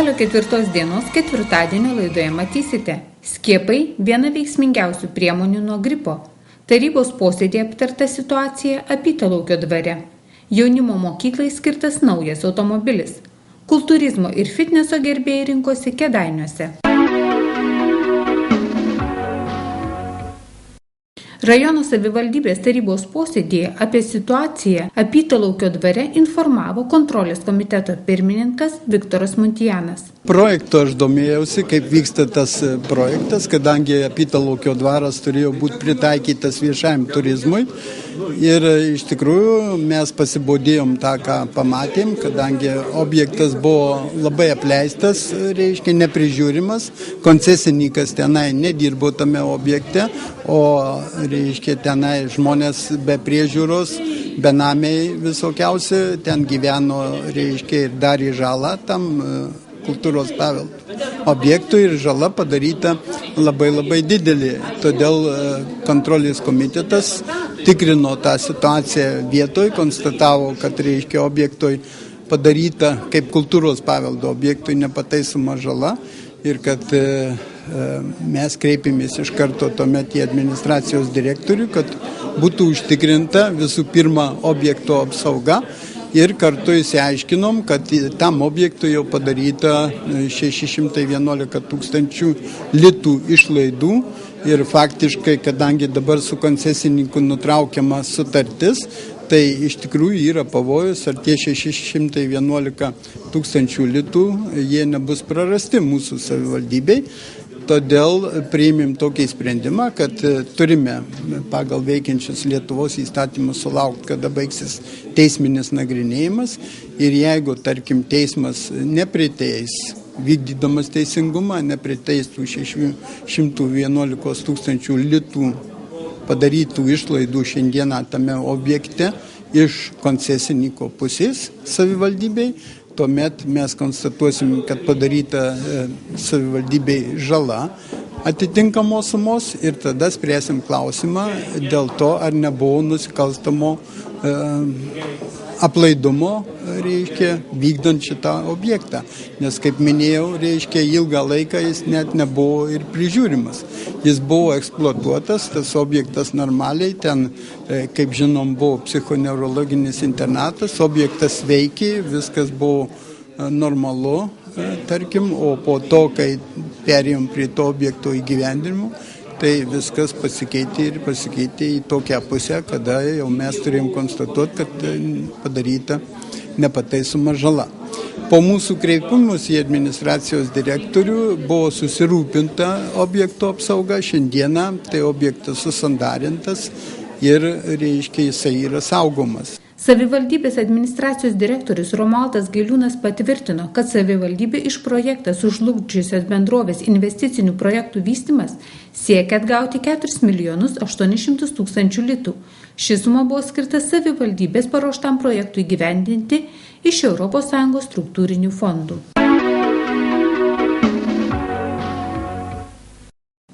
Spalio 4 dienos ketvirtadienio laidoje matysite. Skiepai – viena veiksmingiausių priemonių nuo gripo. Tarybos posėdėje aptarta situacija Apytalaukio dvare. Jaunimo mokyklai skirtas naujas automobilis. Kultūrizmo ir fitneso gerbėjai rinkosi Kėdainiuose. Rajono savivaldybės tarybos posėdėje apie situaciją Apytalaukio dvare informavo kontrolės komiteto pirmininkas Viktoras Muntijanas. Projektu aš domėjausi, kaip vyksta tas projektas, kadangi Apytalaukio dvaras turėjo būti pritaikytas viešajam turizmui. Ir iš tikrųjų mes pasibodėjom tą, ką pamatėm, kadangi objektas buvo labai apleistas, reiškia neprižiūrimas, koncesininkas tenai nedirbo tame objekte, o reiškia tenai žmonės be priežiūros, benamiai visokiausi, ten gyveno, reiškia, ir darė žalą tam kultūros paveldui objektui ir žala padaryta labai didelė. Todėl kontrolės komitetas tikrino tą situaciją vietoj, konstatavo, kad reiškia objektui padaryta kaip kultūros paveldo objektui nepataisoma žala ir kad mes kreipėmės iš karto tuomet į administracijos direktorių, kad būtų užtikrinta visų pirma objekto apsauga. Ir kartu įsiaiškinom, kad tam objektui jau padaryta 611 tūkstančių litų išlaidų ir faktiškai, kadangi dabar su koncesininku nutraukiama sutartis, tai iš tikrųjų yra pavojus, ar tie 611 tūkstančių litų jie nebus prarasti mūsų savivaldybei. Todėl priėmėm tokį sprendimą, kad turime pagal veikiančius Lietuvos įstatymus sulaukti, kada baigsis teisminis nagrinėjimas ir jeigu, tarkim, teismas nepriteis, vykdydamas teisingumą, nepriteistų 611 tūkstančių litų padarytų išlaidų šiandieną tame objekte iš koncesininko pusės savivaldybei, tuomet mes konstatuosim, kad padaryta savivaldybei žala atitinkamos sumos ir tada spręsim klausimą dėl to, ar nebuvo nusikalstamo aplaidumo, reiškia, vykdant šitą objektą. Nes, kaip minėjau, reiškia, ilgą laiką jis net nebuvo ir prižiūrimas. Jis buvo eksploatuotas, tas objektas normaliai, ten, kaip žinom, buvo psichoneurologinis internatas, objektas veikė, viskas buvo normalu, tarkim, o po to, kai perėjom prie to objekto įgyvendinimo, tai viskas pasikeitė į tokią pusę, kada jau mes turėjom konstatuoti, kad padaryta nepataisoma žala. Po mūsų kreipimus į administracijos direktorių buvo susirūpinta objekto apsauga. Šiandieną tai objektas susandarintas ir, reiškia, jisai yra saugomas. Savivaldybės administracijos direktorius Romualdas Gailiūnas patvirtino, kad savivaldybė iš projektą sužlugdžiusios bendrovės investicinių projektų vystymas siekia atgauti 4 800 000 litų. Ši suma buvo skirta savivaldybės paruoštam projektui įgyvendinti iš ES struktūrinių fondų.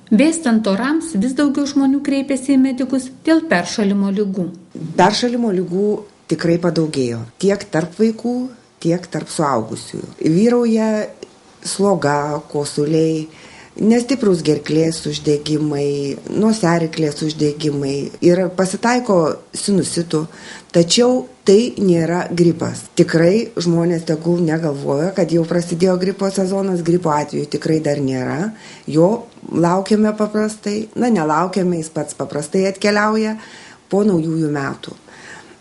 Vėstant orams vis daugiau žmonių kreipiasi į medikus dėl peršalimo ligų. Peršalimo ligų tikrai padaugėjo tiek tarp vaikų, tiek tarp suaugusiųjų. Vyrauja sloga, kosuliai, nestiprus gerklės uždegimai, nosiaryklės uždegimai ir pasitaiko sinusitų, tačiau tai nėra gripas. Tikrai žmonės tegul negalvoja, kad jau prasidėjo gripo sezonas, gripo atveju tikrai dar nėra, jo laukiame paprastai, nelaukiame, jis pats paprastai atkeliauja po naujųjų metų.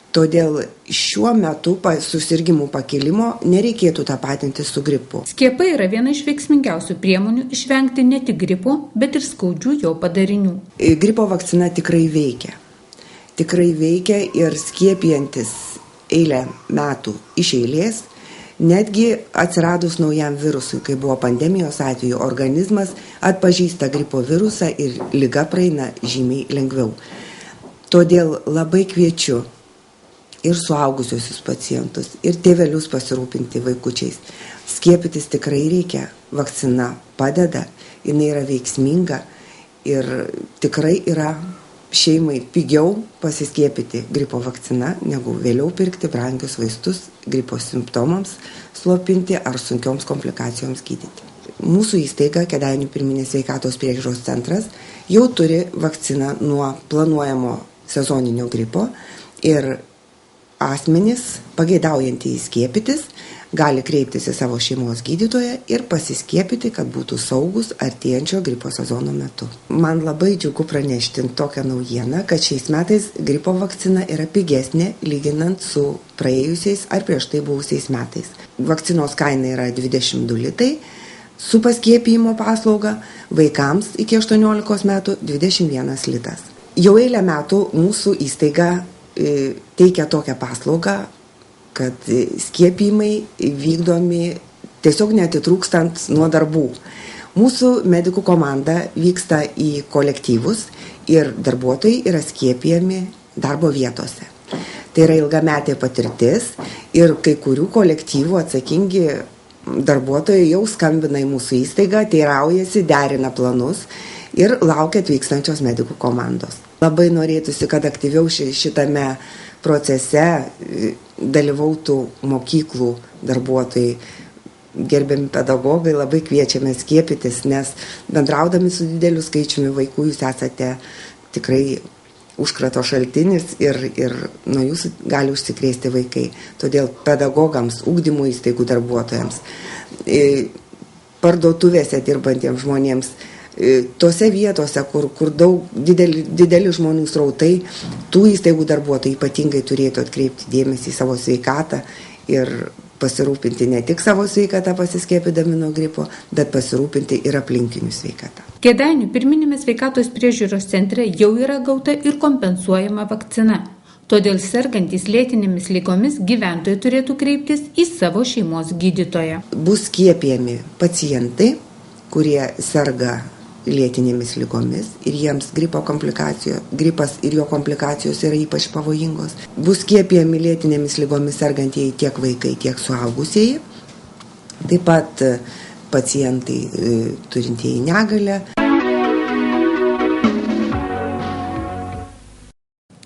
Todėl šiuo metu susirgimų pakilimo nereikėtų tapatinti su gripu. Skiepai yra viena iš veiksmingiausių priemonių išvengti ne tik gripo, bet ir skaudžių jo padarinių. Gripo vakcina tikrai veikia. Tikrai veikia ir skiepijantis eilę metų iš eilės, netgi atsiradus naujam virusui, kai buvo pandemijos atveju, organizmas atpažįsta gripo virusą ir liga praeina žymiai lengviau. Todėl labai kviečiu ir suaugusiosius pacientus, ir tėvelius pasirūpinti vaikučiais. Skiepytis tikrai reikia, vakcina padeda, jinai yra veiksminga ir tikrai yra šeimai pigiau pasiskiepyti gripo vakcina, negu vėliau pirkti brangius vaistus gripo simptomams slopinti ar sunkioms komplikacijoms gydyti. Mūsų įstaiga Kėdainių pirminės sveikatos priežiūros centras jau turi vakciną nuo planuojamo sezoninio gripo ir asmenys, pageidaujantys skiepytis, gali kreiptis į savo šeimos gydytoją ir pasiskiepyti, kad būtų saugus artėjančio gripo sezono metu. Man labai džiugu pranešti tokią naujieną, kad šiais metais gripo vakcina yra pigesnė lyginant su praėjusiais ar prieš tai buvusiais metais. Vakcinos kaina yra 22 litai, su paskiepijimo paslauga vaikams iki 18 metų 21 litas. Jau eilę metų mūsų įstaiga teikia tokią paslaugą, kad skiepijimai vykdomi tiesiog neatitrūkstant nuo darbų. Mūsų medikų komanda vyksta į kolektyvus ir darbuotojai yra skiepijami darbo vietose. Tai yra ilgametė patirtis ir kai kurių kolektyvų atsakingi darbuotojai jau skambina į mūsų įstaigą, teiraujasi, derina planus ir laukia atvykstančios medikų komandos. Labai norėtųsi, kad aktyviau šitame procese dalyvautų mokyklų darbuotojai, gerbiami pedagogai, labai kviečiame skiepytis, nes bendraudami su dideliu skaičiumi vaikų jūs esate tikrai užkrato šaltinis ir nuo jūsų gali užsikrėsti vaikai. Todėl pedagogams, ugdymo įstaigų darbuotojams, parduotuvėse dirbantiems žmonėms, tose vietose, kur daug dideli žmonių srautai, tų įstaigų darbuotojai ypatingai turėtų atkreipti dėmesį į savo sveikatą ir pasirūpinti ne tik savo sveikatą pasiskiepydami nuo gripo, bet pasirūpinti ir aplinkinių sveikatą. Kėdainių pirminėme sveikatos priežiūros centre jau yra gauta ir kompensuojama vakcina. Todėl sergantys lėtinėmis ligomis gyventojai turėtų kreiptis į savo šeimos gydytoją. Bus skiepijami pacientai, kurie serga lėtinėmis ligomis ir jiems gripas ir jo komplikacijos yra ypač pavojingos. Bus skiepijami lėtinėmis ligomis sergantieji tiek vaikai, tiek suaugusieji, taip pat pacientai turintieji negalią.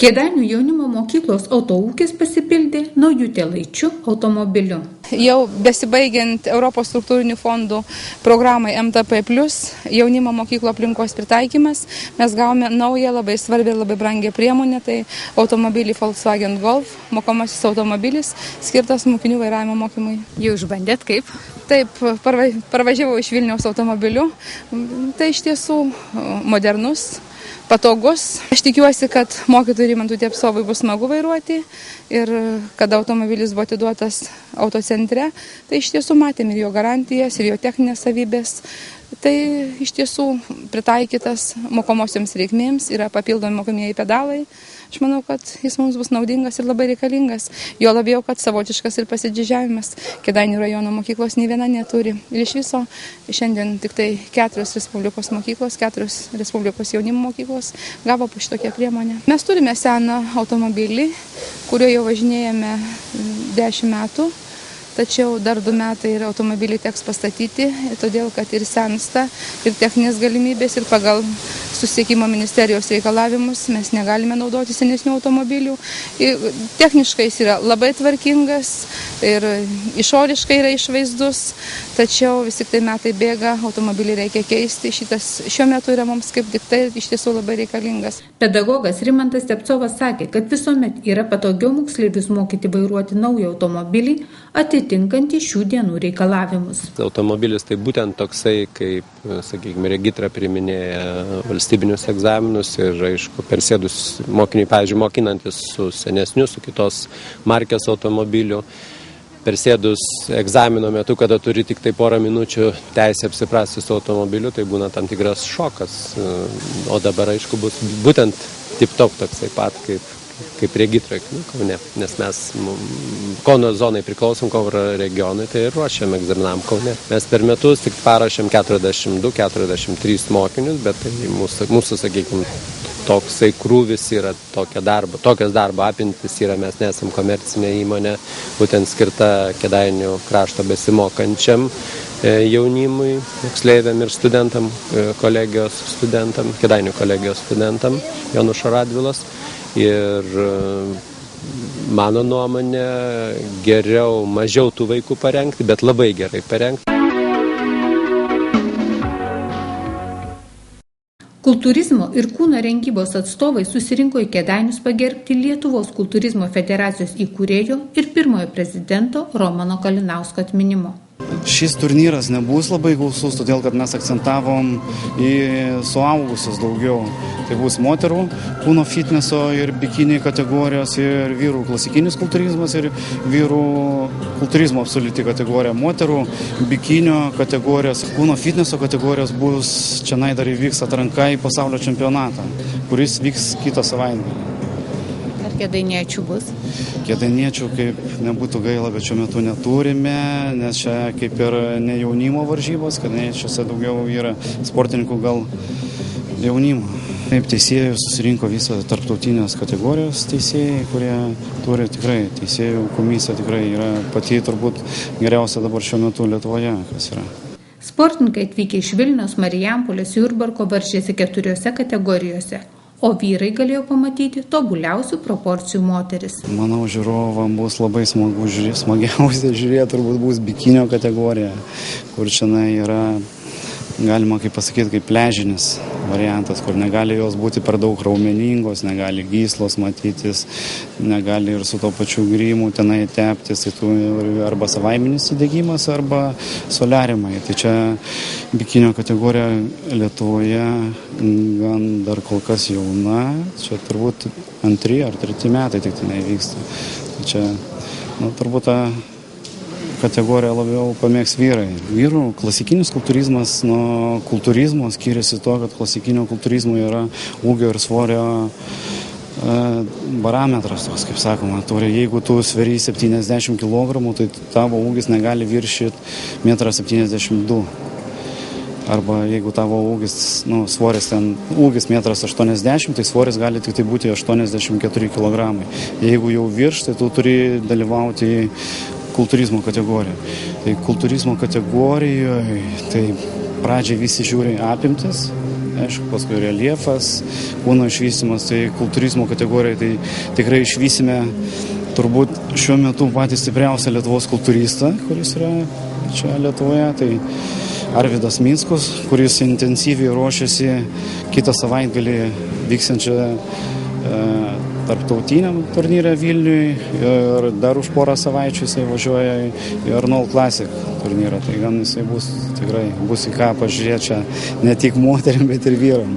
Kėdainių jaunimo mokyklos autoūkis pasipildė naujų Telaičių automobiliu. Jau besibaigiant Europos struktūrinių fondų programai MTP+, jaunimo mokyklo aplinkos pritaikymas, mes gavome naują, labai svarbią, labai brangią priemonę, tai automobilį Volkswagen Golf, mokomasis automobilis, skirtas mokinių vairavimo mokymui. Jau išbandėt kaip? Taip, parvažiavau iš Vilniaus automobiliu, tai iš tiesų modernus, patogus. Aš tikiuosi, kad mokytojui Rimantui Tepsovui bus smagu vairuoti ir kada automobilis buvo atiduotas autocentre, tai iš tiesų matėm ir jo garantijas, ir jo techninės savybės. Tai iš tiesų pritaikytas mokomosioms reikmėms, yra papildomi mokomieji pedalai. Aš manau, kad jis mums bus naudingas ir labai reikalingas. Jo labiau, kad savotiškas ir pasididžiavimas. Kėdainių rajono mokyklos nei viena neturi. Ir iš viso šiandien tik tai 4 Respublikos mokyklos, 4 Respublikos jaunimo mokyklos gavo po šitokią priemonę. Mes turime seną automobilį, kurio jau važinėjame 10 metų. Tačiau dar 2 metai ir automobilį teks pastatyti, todėl kad ir sensta, ir techninės galimybės, ir pagal susisiekimo ministerijos reikalavimus mes negalime naudoti senesnių automobilių. Techniškai jis yra labai tvarkingas ir išoriškai yra išvaizdus, tačiau vis tik tai metai bėga, automobilį reikia keisti. Šitas šiuo metu yra mums kaip tik tai iš tiesų labai reikalingas. Pedagogas Rimantas Tepsovas sakė, kad visuomet yra patogiau moksleivius mokyti vairuoti naują automobilį, atitinkantį šių dienų reikalavimus. Automobilis tai būtent toksai, kaip, sakykime, regitra priiminėja valstybinius egzaminus ir, aišku, persėdus mokiniai, pavyzdžiui, mokinantis su senesniu, su kitos markės automobiliu, persėdus egzamino metu, kada turi tik tai porą minučių teisę apsiprasti su automobiliu, tai būna tam tikras šokas. O dabar, aišku, bus būtent tip-top toksai pat, kaip regitroj Kaune, nes mes Kauno zonai priklausom, Kauno regionui, tai ir ruošiam egzaminam Kaune. Mes per metus tik paruošiam 42-43 mokinius, bet tai mūsų, sakykime, toksai krūvis yra, tokios darbo apimtis yra, mes nesam komercinė įmonė, būtent skirta Kėdainių krašto besimokančiam jaunimui, moksleiviam ir studentam, kolegijos studentam, Kėdainių kolegijos studentam, Jonušo Radvilos. Ir mano nuomonė, geriau mažiau tų vaikų parengti, bet labai gerai parengti. Kultūrizmo ir kūno rengybos atstovai susirinko į Kėdainius pagerbti Lietuvos kultūrizmo federacijos įkūrėjo ir pirmojo prezidento Romano Kalinausko atminimo. Šis turnyras nebus labai gausus, todėl kad mes akcentavom į suaugusius daugiau. Tai bus moterų kūno fitneso ir bikini kategorijos, ir vyrų klasikinis kultūrizmas, ir vyrų kultūrizmo absoliuti kategorija. Moterų bikinio kategorijos, kūno fitneso kategorijos bus, čia dar įvyks atranka į pasaulio čempionatą, kuris vyks kitą savaitgalį. Ar kėdainiečių bus? Kėdainiečių, kaip nebūtų gaila, bet šiuo metu neturime, nes čia kaip ir ne jaunimo varžybos, kėdainiečiuose daugiau yra sportininkų gal jaunimo. Taip, teisėjų susirinko visą tarptautinės kategorijos teisėjai, kurie turi tikrai, teisėjų komisija tikrai yra pati turbūt geriausia dabar šiuo metu Lietuvoje, kas yra. Sportininkai atvykę iš Vilniaus, Marijampolės, Jurbarko varžėsi 4 kategorijose, o vyrai galėjo pamatyti tobuliausių proporcijų moteris. Manau, žiūrovam bus labai smagiausia žiūrėti, turbūt bus bikinio kategorija, kur čia yra, galima kaip pasakyti, kaip pležinis variantas, kur negali jos būti per daug raumeningos, negali gyslos matytis, negali ir su to pačiu grimu tenai teptis, tai arba savaiminis įdegimas, arba soliarimai. Tai čia bikinio kategorija Lietuvoje gan dar kol kas jauna, čia turbūt 2 ar 3 metai tik tenai vyksta. Tai čia, turbūt ta kategoriją labiau pamėgs vyrai. Vyrų klasikinis kultūrizmas nuo kultūrizmo skiriasi to, kad klasikinio kultūrizmo yra ūgio ir svorio parametras, kaip sakoma. Jeigu tu sveri 70 kg, tai tavo ūgis negali viršyti 1,72 m. Arba jeigu tavo ūgis, svoris ten, ūgis 1,80 m, tai svoris gali tik tai būti 84 kg. Jeigu jau virš, tai tu turi dalyvauti kultūrizmo kategorijoje. Tai kultūrizmo kategorijoje, tai pradžiai visi žiūri apimtis, aišku, paskui reljefas, kūno išvystymas, tai kultūrizmo kategorijoje tai tikrai išvysime turbūt šiuo metu patį stipriausią Lietuvos kultūristą, kuris yra čia Lietuvoje, tai Arvydas Minskus, kuris intensyviai ruošiasi kitą savaitgalį vyksiančią tarptautiniam turnyrę Vilniui ir dar už porą savaičių jisai važiuoja į Arnold Classic turnyrą. Tai gan jisai bus tikrai, bus į ką pažiūrėti čia ne tik moterim, bet ir vyram.